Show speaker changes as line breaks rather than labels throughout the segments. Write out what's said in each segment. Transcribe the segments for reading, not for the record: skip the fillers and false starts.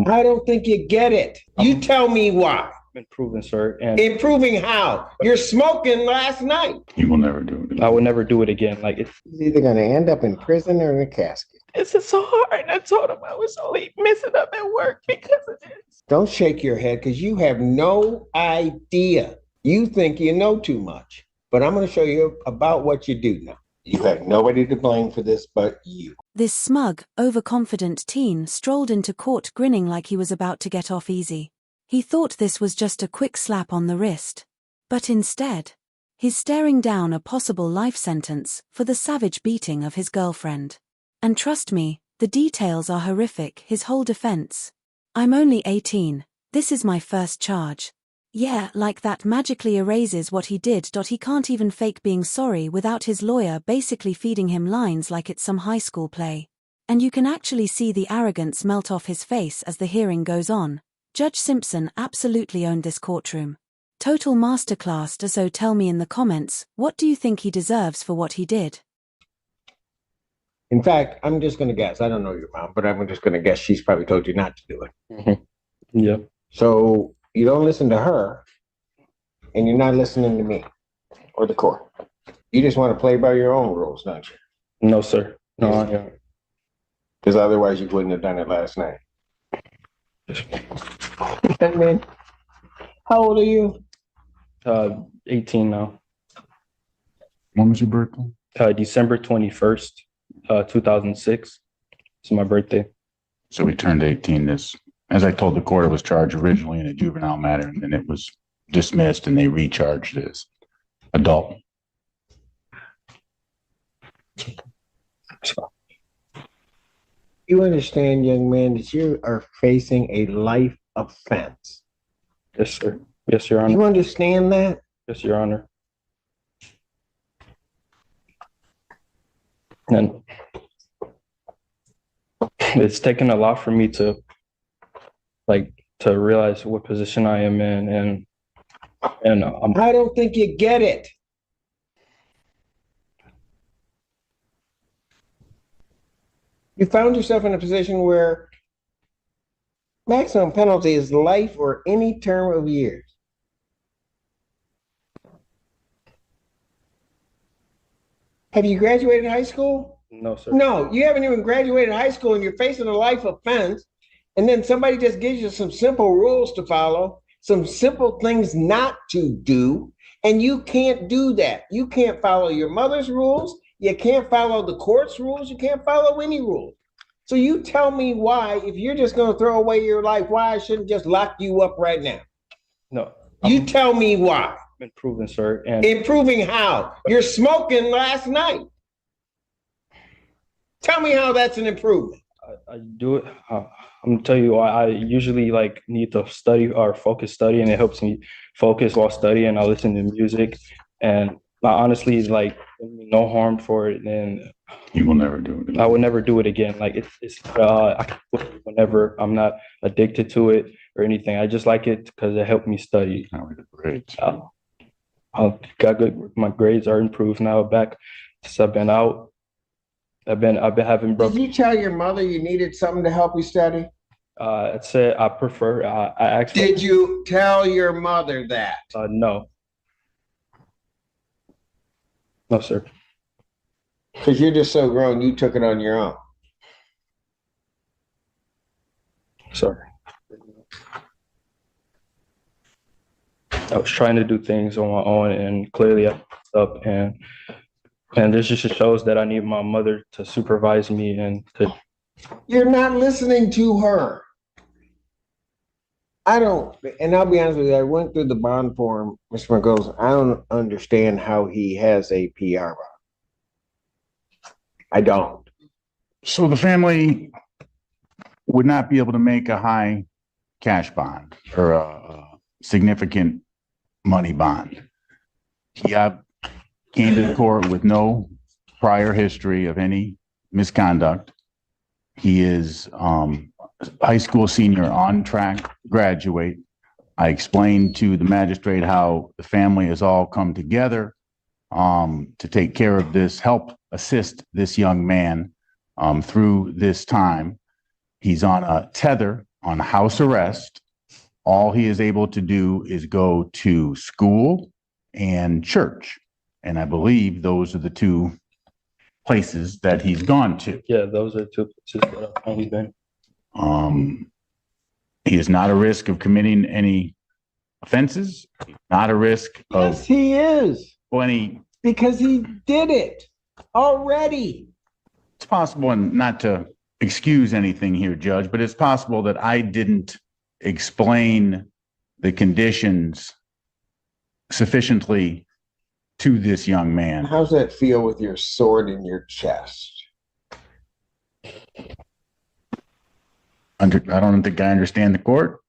I don't think you get it. You tell me why.
Improving, sir. And
improving how? You're smoking last night.
You will never do it.
I would never do it again. Like it's
either going to end up in prison or in a casket.
This is so hard. I told him I was only messing up at work because of this.
Don't shake your head because you have no idea. You think you know too much. But I'm going to show you about what you do know. You have nobody to blame for this but you.
This smug, overconfident teen strolled into court grinning like he was about to get off easy. He thought this was just a quick slap on the wrist. But instead, he's staring down a possible life sentence for the savage beating of his girlfriend. And trust me, the details are horrific. His whole defense. I'm only 18. This is my first charge. Yeah, like that magically erases what he did. He can't even fake being sorry without his lawyer basically feeding him lines like it's some high school play. And you can actually see the arrogance melt off his face as the hearing goes on. Judge Simpson absolutely owned this courtroom. Total masterclass. So tell me in the comments, what do you think he deserves for what he did?
In fact, I'm just going to guess. I don't know your mom, but I'm just going to guess she's probably told you not to do it.
Mm-hmm. Yeah.
So you don't listen to her, and you're not listening to me or the court. You just want to play by your own rules, don't you?
No, sir. No, I don't.
Because otherwise you wouldn't have done it last night. And then, how old are you?
18 now.
When was your birthday?
December 21st, 2006. It's my birthday.
So we turned 18 this, as I told the court, it was charged originally in a juvenile matter, and then it was dismissed and they recharged as adult.
You understand, young man, that you are facing a life offense.
Yes, sir. Yes, Your Honor.
You understand that?
Yes, Your Honor. And it's taken a lot for me to realize what position I am in, and
I don't think you get it. You found yourself in a position where maximum penalty is life or any term of years. Have you graduated high school?
No, sir.
No, you haven't even graduated high school and you're facing a life offense. And then somebody just gives you some simple rules to follow, some simple things not to do. And you can't do that. You can't follow your mother's rules. You can't follow the court's rules. You can't follow any rules. So you tell me why, if you're just going to throw away your life, why I shouldn't just lock you up right now?
No.
You tell me why.
Improving, sir. And
improving how? You're smoking last night. Tell me how that's an improvement.
I do it. I'm gonna tell you, I usually need to study or focus study, and it helps me focus while studying. I listen to music, and I honestly no harm for it. And
you will never do it.
I would never do it again. I can do it whenever I'm not addicted to it or anything. I just like it because it helped me study. I got good. My grades are improved now. Back since I've been out. I've been having.
Did you tell your mother you needed something to help you study?
I said I prefer. I actually.
Did you tell your mother that?
No. No, sir.
Because you're just so grown, you took it on your own.
Sorry. I was trying to do things on my own, and clearly I messed up, and this just shows that I need my mother to supervise me and to.
You're not listening to her. I don't, and I'll be honest with you, I went through the bond form, Mr. McGoes. I don't understand how he has a PR bond. I don't.
So the family would not be able to make a high cash bond or a significant money bond. He came to the court with no prior history of any misconduct. He is high school senior, on track to graduate. I explained to the magistrate how the family has all come together to take care of this, help assist this young man through this time. He's on a tether on house arrest. All he is able to do is go to school and church. And I believe those are the two places that he's gone to.
Yeah, those are two places that I've only been.
He is not a risk of committing any offenses. He's not a risk of
Yes, he is.
any.
Because he did it already.
It's possible, and not to excuse anything here, Judge, but it's possible that I didn't explain the conditions sufficiently to this young man.
How's that feel with your sword in your chest?
I don't think I understand the court.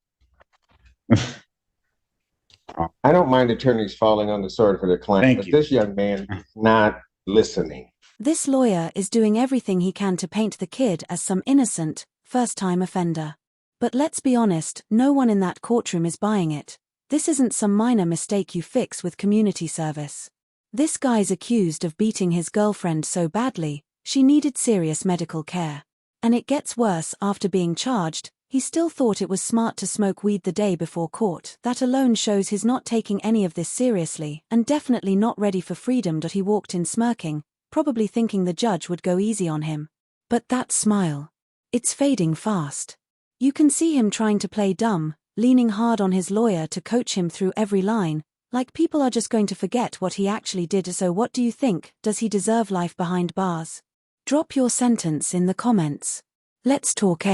I don't mind attorneys falling on the sword for their client,
Thank
but
you.
this young man is not listening.
This lawyer is doing everything he can to paint the kid as some innocent, first-time offender. But let's be honest, no one in that courtroom is buying it. This isn't some minor mistake you fix with community service. This guy's accused of beating his girlfriend so badly, she needed serious medical care. And it gets worse. After being charged, he still thought it was smart to smoke weed the day before court. That alone shows he's not taking any of this seriously, and definitely not ready for freedom. He walked in smirking, probably thinking the judge would go easy on him. But that smile, it's fading fast. You can see him trying to play dumb, leaning hard on his lawyer to coach him through every line, like people are just going to forget what he actually did. So what do you think? Does he deserve life behind bars? Drop your sentence in the comments. Let's talk.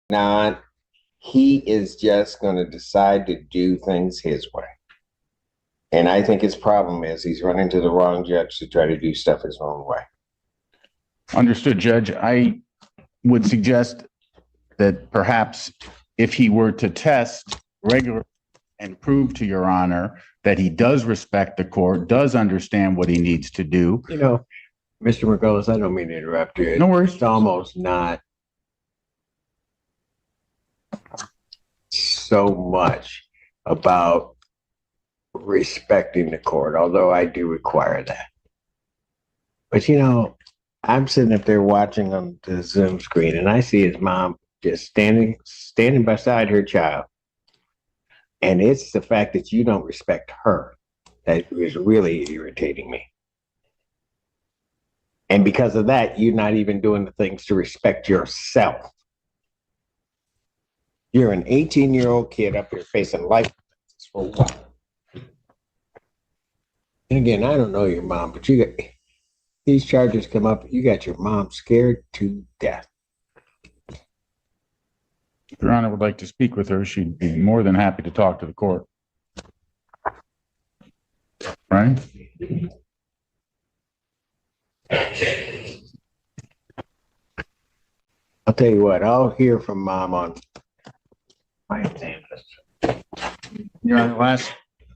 Not. He is just going to decide to do things his way. And I think his problem is he's running to the wrong judge to try to do stuff his own way.
Understood, Judge. I would suggest that perhaps if he were to test regularly and prove to Your Honor that he does respect the court, does understand what he needs to do.
You know, Mr. Margolis, I don't mean to interrupt you.
No worries.
It's almost not so much about respecting the court, although I do require that. But you know, I'm sitting up there watching on the Zoom screen, and I see his mom just standing beside her child. And it's the fact that you don't respect her that is really irritating me. And because of that, you're not even doing the things to respect yourself. You're an 18-year-old kid up here facing life for what? And again, I don't know your mom, but you got these charges come up, you got your mom scared to death.
If Your Honor would like to speak with her, she'd be more than happy to talk to the court. Right?
I'll tell you what, I'll hear from Mom on my exam.
Your Honor,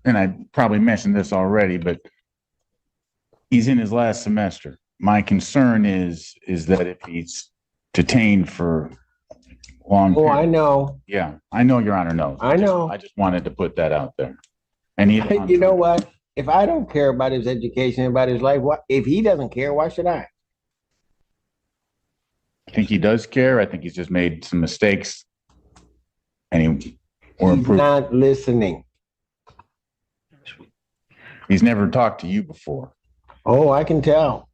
and I probably mentioned this already, but he's in his last semester. My concern is that if he's detained for long.
Oh, I know.
Yeah, I know Your Honor knows.
I know.
I just wanted to put that out there. And
You know what? If I don't care about his education, about his life, if he doesn't care, why should I?
I think he does care. I think he's just made some mistakes. And
He's not listening.
He's never talked to you before.
Oh, I can tell.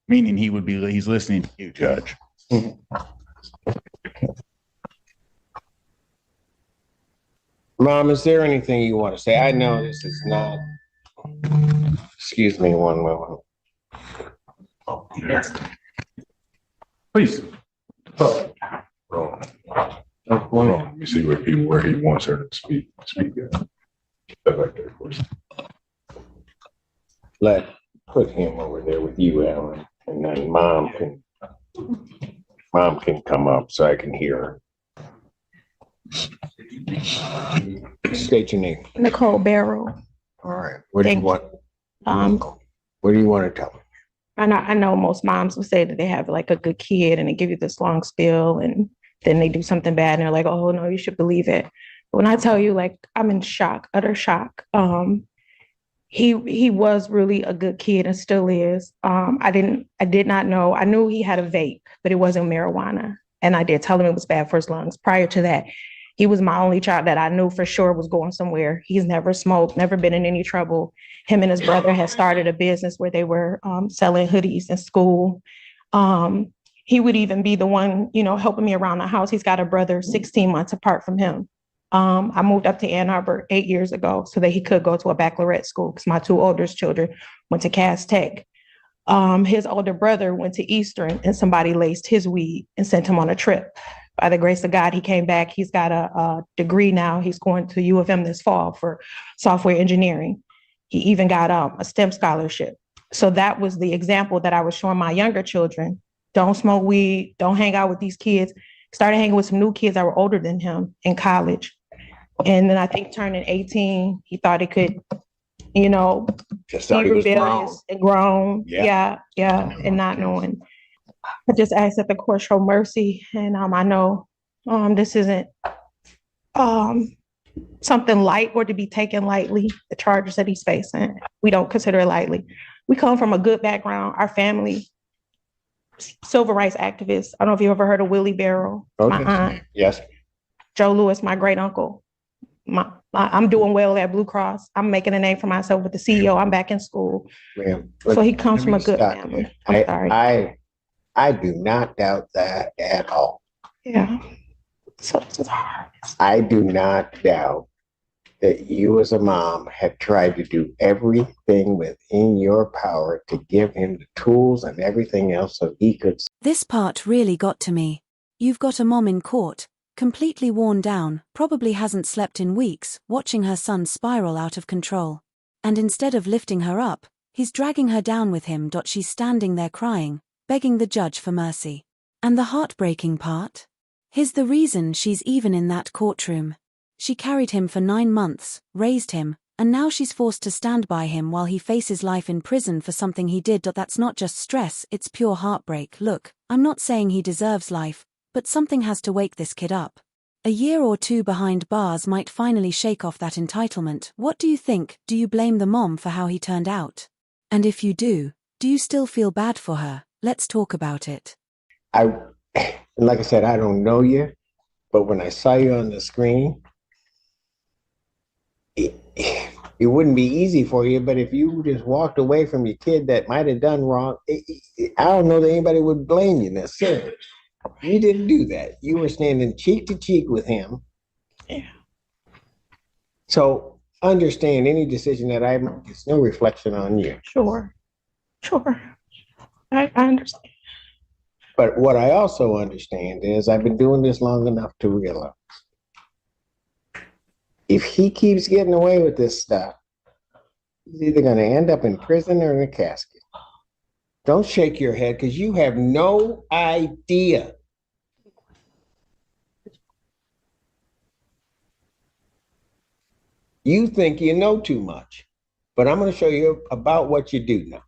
Meaning he's listening to you, Judge.
Mom, is there anything you want to say? I know this is not. Excuse me one moment.
Oh, yes. Please.
Oh.
Let me see where he wants her to speak. Right there, of course.
Put him over there with you, Alan, and then Mom can come up so I can hear her. State your name.
Nicole Barrow.
All right. What do you want? What do you want to tell me?
I know most moms will say that they have like a good kid and they give you this long spiel and then they do something bad and they're like, oh no, you should believe it. But when I tell you, like, I'm in shock, utter shock. He was really a good kid and still is. I did not know. I knew he had a vape, but it wasn't marijuana. And I did tell him it was bad for his lungs. Prior to that, he was my only child that I knew for sure was going somewhere. He's never smoked, never been in any trouble. Him and his brother had started a business where they were selling hoodies in school. He would even be the one, helping me around the house. He's got a brother 16 months apart from him. I moved up to Ann Arbor 8 years ago so that he could go to a baccalaureate school because my two oldest children went to Cass Tech. His older brother went to Eastern and somebody laced his weed and sent him on a trip. By the grace of God, he came back. He's got a degree now. He's going to U of M this fall for software engineering. He even got a STEM scholarship. So that was the example that I was showing my younger children. Don't smoke weed. Don't hang out with these kids. Started hanging with some new kids that were older than him in college. And then I think turning 18, he thought he could,
just thought he was grown.
And grown. Yeah. And not knowing. I just asked that the court show mercy. And I know this isn't something light or to be taken lightly, the charges that he's facing. We don't consider it lightly. We come from a good background. Our family, civil rights activists. I don't know if you ever heard of Willie Barrow, my aunt.
Yes.
Joe Lewis, my great uncle. I'm doing well at Blue Cross. I'm making a name for myself with the CEO. I'm back in school.
Ma'am,
so he comes from a good family. I'm sorry.
I do not doubt that at all.
Yeah. So this is hard.
I do not doubt that you as a mom have tried to do everything within your power to give him the tools and everything else so he could.
This part really got to me. You've got a mom in court, completely worn down, probably hasn't slept in weeks, watching her son spiral out of control. And instead of lifting her up, he's dragging her down with him. She's standing there crying, begging the judge for mercy. And the heartbreaking part? Here's the reason she's even in that courtroom. She carried him for 9 months, raised him, and now she's forced to stand by him while he faces life in prison for something he did. That's not just stress, it's pure heartbreak. Look, I'm not saying he deserves life, but something has to wake this kid up. A year or 2 behind bars might finally shake off that entitlement. What do you think? Do you blame the mom for how he turned out? And if you do you still feel bad for her? Let's talk about it.
Like I said, I don't know you, but when I saw you on the screen, it wouldn't be easy for you, but if you just walked away from your kid that might have done wrong, I don't know that anybody would blame you necessarily. You didn't do that. You were standing cheek to cheek with him.
Yeah.
So understand any decision that I make, it's no reflection on you.
Sure. I understand.
But what I also understand is I've been doing this long enough to realize if he keeps getting away with this stuff, he's either going to end up in prison or in a casket. Don't shake your head because you have no idea. You think you know too much, but I'm going to show you about what you do know.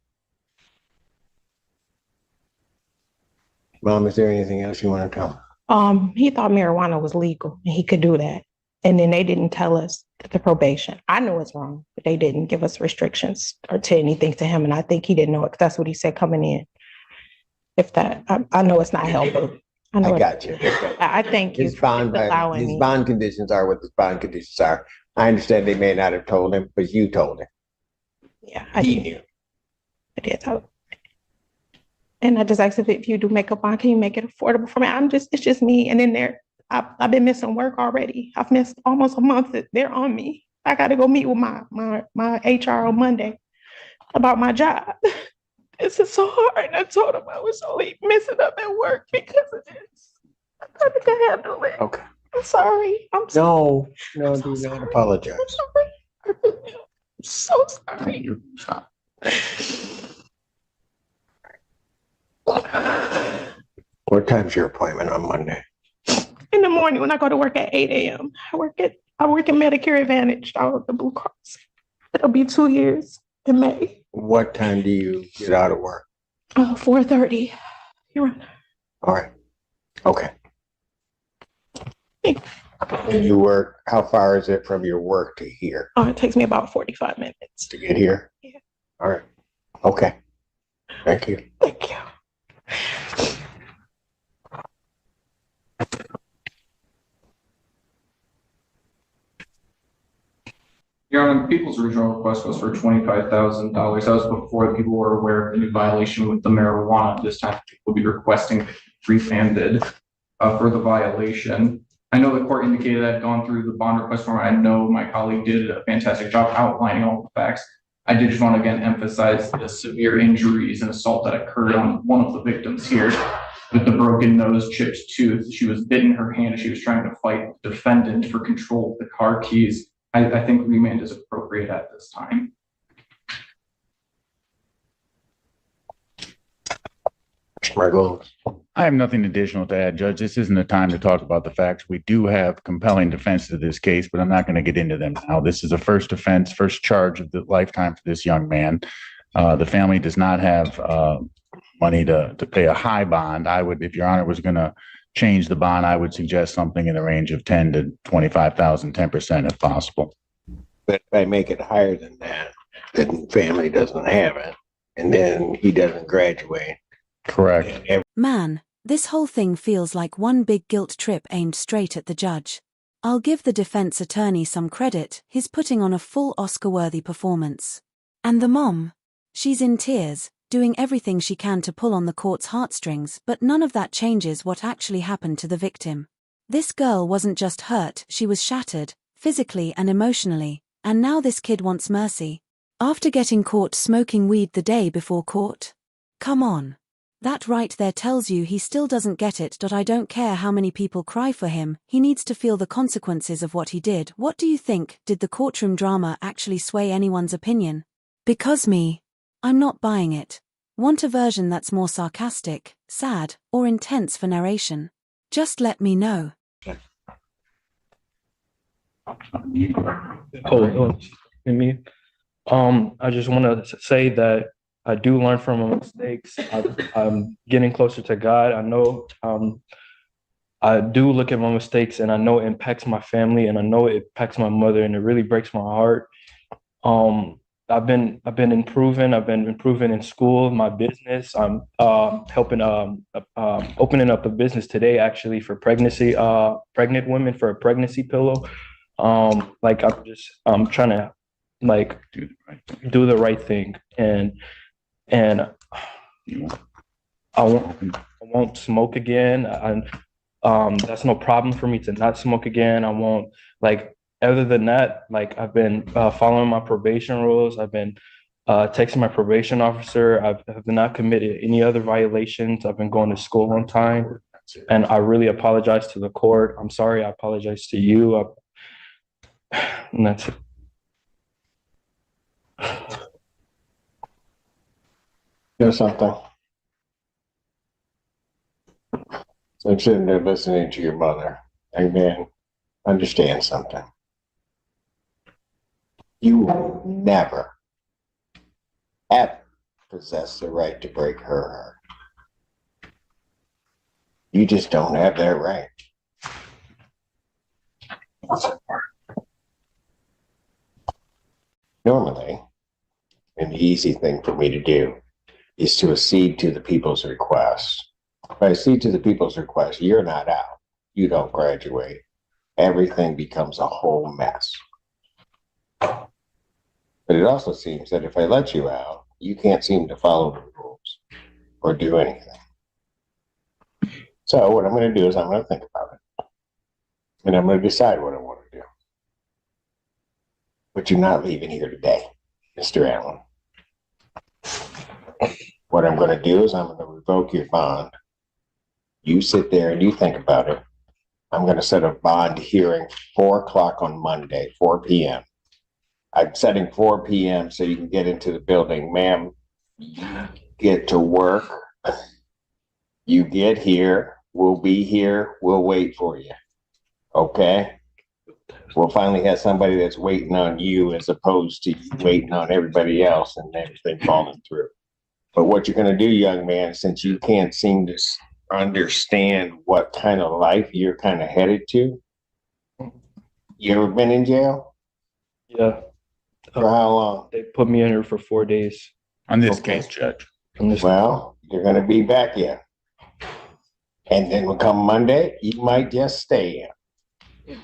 Mom, is there anything else you want to tell me?
He thought marijuana was legal and he could do that. And then they didn't tell us the probation. I know it's wrong, but they didn't give us restrictions or to anything to him. And I think he didn't know it because that's what he said coming in. I know it's not helping.
I got you.
I thank you.
His bond conditions are what his bond conditions are. I understand they may not have told him, but you told him.
Yeah,
he knew.
I did tell him. And I just asked if you do makeup on, can you make it affordable for me? It's just me. And then I've been missing work already. I've missed almost a month. They're on me. I got to go meet with my HR on Monday about my job. This is so hard. And I told him I was only messing up at work because of this. I thought I could handle it.
Okay.
I'm sorry.
No, do not apologize.
I'm so sorry.
What time's your appointment on Monday?
In the morning when I go to work at 8 a.m. I work in Medicare Advantage out of the Blue Cross. It'll be 2 years in May.
What time do you get out of work?
4:30. You're right.
All right. Okay. You work, how far is it from your work to here?
It takes me about 45 minutes.
To get here?
Yeah.
All right. Okay. Thank you.
Thank you.
Your Honor, the people's original request was for $25,000. That was before people were aware of the new violation with the marijuana. This time, people will be requesting refunded for the violation. I know the court indicated that I've gone through the bond request form. I know my colleague did a fantastic job outlining all the facts. I did just want to again emphasize the severe injuries and assault that occurred on one of the victims here with the broken nose, chipped tooth. She was bitten in her hand as she was trying to fight the defendant for control of the car keys. I think remand is appropriate at this time.
I have nothing additional to add, Judge. This isn't the time to talk about the facts. We do have compelling defense to this case, but I'm not going to get into them now. This is a first offense, first charge of the lifetime for this young man. The family does not have money to pay a high bond. I would, if Your Honor was going to change the bond, I would suggest something in the range of 10 to 25,000, 10% if possible.
But if I make it higher than that, then family doesn't have it, and then he doesn't graduate.
Correct.
Man, this whole thing feels like one big guilt trip aimed straight at the judge. I'll give the defense attorney some credit, he's putting on a full Oscar-worthy performance. And the mom? She's in tears, doing everything she can to pull on the court's heartstrings, but none of that changes what actually happened to the victim. This girl wasn't just hurt, she was shattered, physically and emotionally, and now this kid wants mercy. After getting caught smoking weed the day before court? Come on. That right there tells you he still doesn't get it. I don't care how many people cry for him, he needs to feel the consequences of what he did. What do you think? Did the courtroom drama actually sway anyone's opinion? Because me. I'm not buying it. Want a version that's more sarcastic, sad, or intense for narration? Just let me know.
I just want to say that I do learn from my mistakes. I'm getting closer to God. I know I do look at my mistakes, and I know it impacts my family, and I know it impacts my mother, and it really breaks my heart. I've been improving. I've been improving in school, my business. I'm helping opening up a business today, actually, for pregnant women, for a pregnancy pillow. I'm trying to do the right thing, and I won't smoke again. That's no problem for me to not smoke again. I won't, other than that, I've been following my probation rules. I've been texting my probation officer. I have not committed any other violations. I've been going to school on time, and I really apologize to the court. I'm sorry. I apologize to you. And that's it.
There's something. So I'm sitting there listening to your mother. And man, understand something. You will never, ever possess the right to break her heart. You just don't have that right. Normally, an easy thing for me to do is to accede to the people's request. If I accede to the people's request, you're not out. You don't graduate. Everything becomes a whole mess. But it also seems that if I let you out, you can't seem to follow the rules or do anything. So what I'm going to do is I'm going to think about it. And I'm going to decide what I want to do. But you're not leaving here today, Mr. Allen. What I'm going to do is I'm going to revoke your bond. You sit there and you think about it. I'm going to set a bond hearing 4 o'clock on Monday, 4 p.m. I'm setting 4 p.m. so you can get into the building. Ma'am, you get to work. You get here. We'll be here. We'll wait for you. Okay? We'll finally have somebody that's waiting on you as opposed to you waiting on everybody else and everything falling through. But what you're going to do, young man, since you can't seem to understand what kind of life you're kind of headed to, you ever been in jail?
Yeah.
For how long?
They put me in here for 4 days.
On this case, Judge.
Well, you're going to be back in. And then when come Monday, you might just stay in.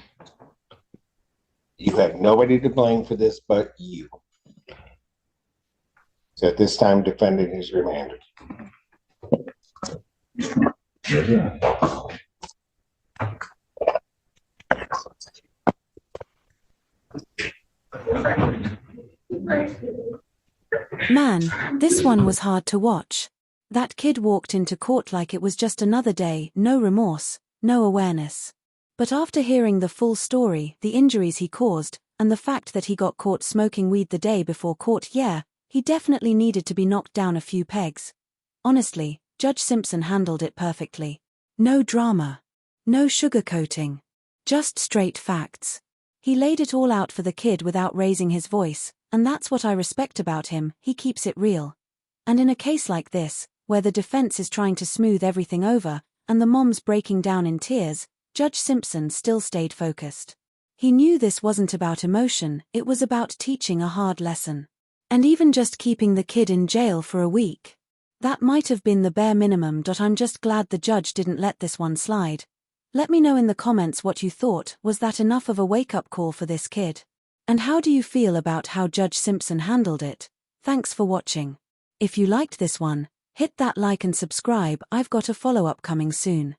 You have nobody to blame for this but you. So at this time, defendant is remanded.
Man, this one was hard to watch. That kid walked into court like it was just another day, no remorse, no awareness. But after hearing the full story, the injuries he caused, and the fact that he got caught smoking weed the day before court, yeah, he definitely needed to be knocked down a few pegs. Honestly, Judge Simpson handled it perfectly. No drama. No sugarcoating. Just straight facts. He laid it all out for the kid without raising his voice, and that's what I respect about him, he keeps it real. And in a case like this, where the defense is trying to smooth everything over, and the mom's breaking down in tears, Judge Simpson still stayed focused. He knew this wasn't about emotion, it was about teaching a hard lesson. And even just keeping the kid in jail for a week. That might have been the bare minimum. I'm just glad the judge didn't let this one slide. Let me know in the comments what you thought. Was that enough of a wake-up call for this kid? And how do you feel about how Judge Simpson handled it? Thanks for watching. If you liked this one, hit that like and subscribe. I've got a follow-up coming soon.